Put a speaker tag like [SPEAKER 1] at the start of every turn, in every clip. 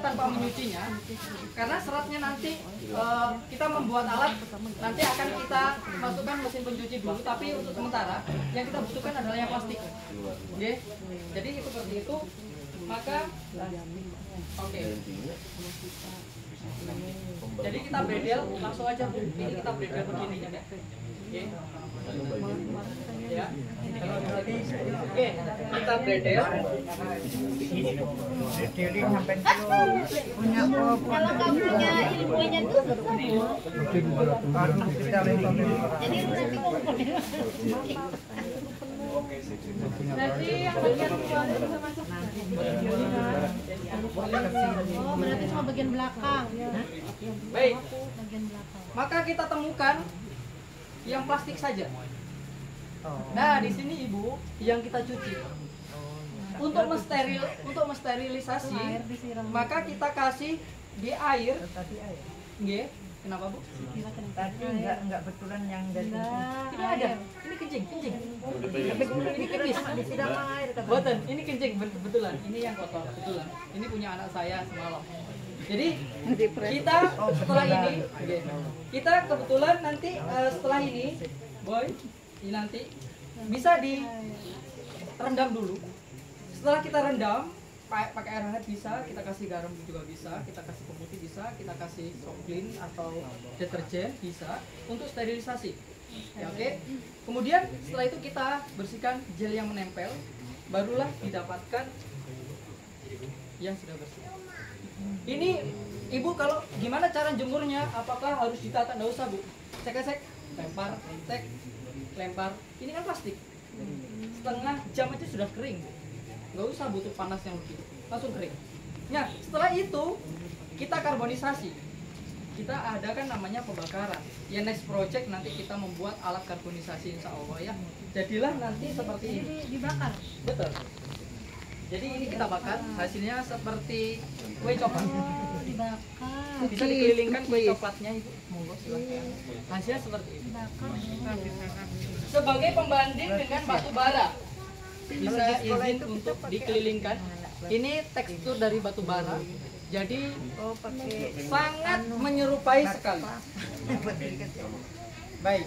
[SPEAKER 1] tanpa menyucinya, karena seratnya nanti kita membuat alat, nanti akan kita masukkan mesin pencuci dulu, tapi untuk sementara yang kita butuhkan adalah yang plastik. Oke, jadi itu seperti itu. Maka oke. Jadi kita bredel langsung aja Bu. Ini kita bredel begini ya. Oke. Ya. Oke, kita bredel.
[SPEAKER 2] Kalau nggak punya ilmunya tuh jadi nanti yang bagian luar bisa masuk. Oh, berarti cuma bagian belakang.
[SPEAKER 1] Baik.
[SPEAKER 2] Bagian belakang.
[SPEAKER 1] Maka kita temukan yang plastik saja. Nah, di sini Ibu yang kita cuci. Untuk mensterilisasi, maka kita kasih di air. Nggih. Kenapa Bu?
[SPEAKER 3] Tadi enggak betulan yang dari
[SPEAKER 1] Ini ada. Ini kencing. Ini kebis.
[SPEAKER 3] disiram air
[SPEAKER 1] Boten, ini kencing betulan. Ini yang kotor betulan. Ini punya anak saya semalam. Jadi kita setelah ini, kita kebetulan nanti setelah ini, boy, ini nanti bisa direndam dulu. Setelah kita rendam, pakai air hangat bisa, kita kasih garam juga bisa, kita kasih pemutih bisa, kita kasih soft clean atau deterjen bisa untuk sterilisasi. Ya, oke. Kemudian setelah itu kita bersihkan gel yang menempel, barulah didapatkan yang sudah bersih. Ini Ibu kalau gimana cara jemurnya? Apakah harus ditata? Nggak usah Bu. Cek, lempar, cek, lempar. Ini kan plastik. Setengah jam aja sudah kering. Nggak usah butuh panas yang lebih, langsung kering. Nah, setelah itu kita karbonisasi. Kita adakan namanya pembakaran. Ya, next project nanti kita membuat alat karbonisasi insya Allah ya. Jadilah nanti seperti ini.
[SPEAKER 2] Dibakar.
[SPEAKER 1] Betul. Jadi ini kita bakar, hasilnya seperti kue coklat.
[SPEAKER 2] Oh, dibakar.
[SPEAKER 1] Bisa dikelilingkan kue coklatnya Ibu. Monggo silakan. Hasilnya seperti ini.
[SPEAKER 2] Dibakar.
[SPEAKER 1] Sebagai pembanding dengan batu bara. Bisa izin untuk dikelilingkan. Ini tekstur dari batu bara. Jadi sangat menyerupai sekali. Baik.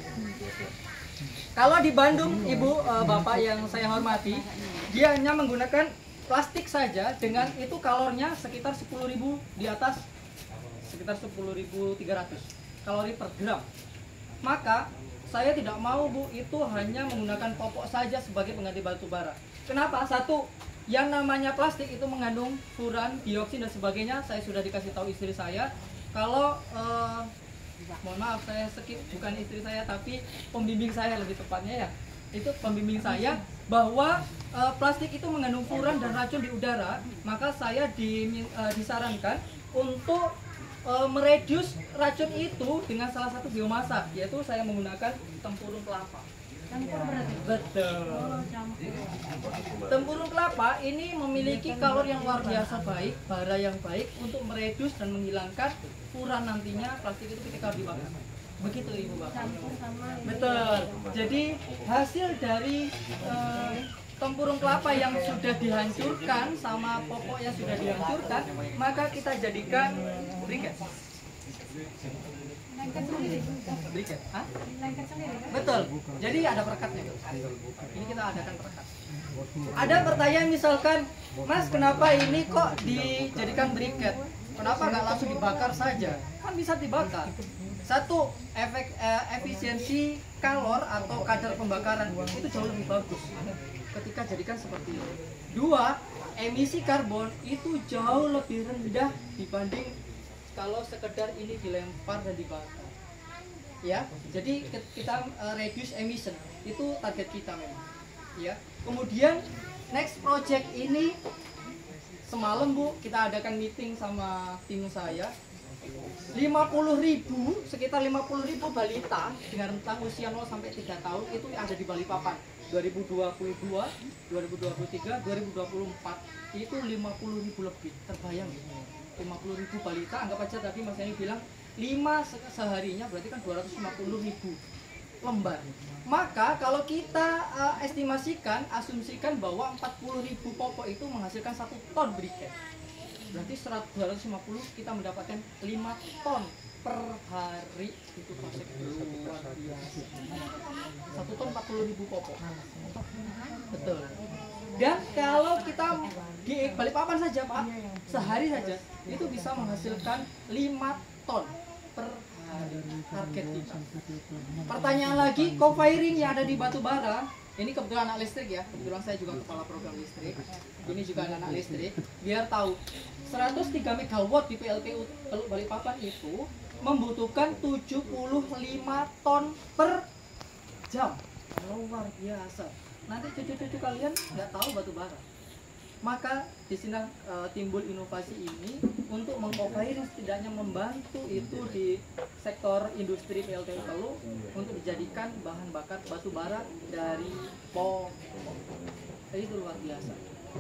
[SPEAKER 1] Kalau di Bandung, Ibu, Bapak yang saya hormati, dia hanya menggunakan plastik saja dengan itu kalornya sekitar 10.000 di atas, sekitar 10.300 kalori per gram. Maka saya tidak mau Bu itu hanya menggunakan popok saja sebagai pengganti batu bara. Kenapa? Satu, yang namanya plastik itu mengandung furan, dioksin dan sebagainya. Saya sudah dikasih tahu istri saya. Kalau mohon maaf saya skip, bukan istri saya tapi pembimbing saya lebih tepatnya ya. Itu pembimbing saya bahwa plastik itu mengandung furan dan racun di udara. Maka saya disarankan untuk mereduce racun itu dengan salah satu biomasa, yaitu saya menggunakan tempurung kelapa.
[SPEAKER 2] Campur berarti.
[SPEAKER 1] Betul. Tempurung kelapa ini memiliki kalor yang luar biasa baik, bara yang baik untuk mereduce dan menghilangkan furan nantinya plastik itu ketika dibakar. Begitu Ibu Bapak.
[SPEAKER 2] Campur sama ini.
[SPEAKER 1] Betul. Jadi hasil dari tempurung kelapa yang sudah dihancurkan sama pokok yang sudah dihancurkan, maka kita jadikan briket.
[SPEAKER 2] Lengket sendiri.
[SPEAKER 1] Briket. Hah?
[SPEAKER 2] Lengket sendiri kan?
[SPEAKER 1] Betul. Jadi ada perekatnya. Ini kita adakan perekat. Ada pertanyaan misalkan, Mas, kenapa ini kok dijadikan briket? Kenapa nggak langsung dibakar saja? Kan bisa dibakar. Satu, efisiensi kalor atau kadar pembakaran itu jauh lebih bagus ketika jadikan seperti ini. Dua, emisi karbon itu jauh lebih rendah dibanding kalau sekedar ini dilempar dan dibakar. Ya, jadi kita reduce emission itu target kita memang. Ya, kemudian next project ini semalam Bu kita adakan meeting sama tim saya. 50.000, sekitar 50.000 balita dengan rentang usia 0 sampai 3 tahun itu ada di Balikpapan. 2022, 2023, 2024 itu 50.000 lebih. Terbayang gitu. 50.000 balita, anggap aja tadi Mas Yani bilang 5 seharinya berarti kan 250.000 lembar. Maka kalau kita asumsikan bahwa 40.000 popok itu menghasilkan 1 ton briket. Berarti 250 kita mendapatkan 5 ton per hari. Itu pasir luar biasa. 1 ton 40.000 kopok. Betul. Dan kalau kita di Balikpapan saja Pak, sehari saja itu bisa menghasilkan 5 ton per hari target kita. Pertanyaan lagi, co-firing yang ada di batubara, ini kebetulan anak listrik ya, kebetulan saya juga kepala program listrik, ini juga anak listrik, biar tahu 103 MW di PLTU Teluk Balikpapan itu membutuhkan 75 ton per jam. Luar biasa. Nanti cucu-cucu kalian nggak tahu batu bara. Maka di sini timbul inovasi ini untuk meng-co-firing, setidaknya membantu itu di sektor industri PLTU Teluk untuk dijadikan bahan bakar batu bara dari pohon. Itu luar biasa.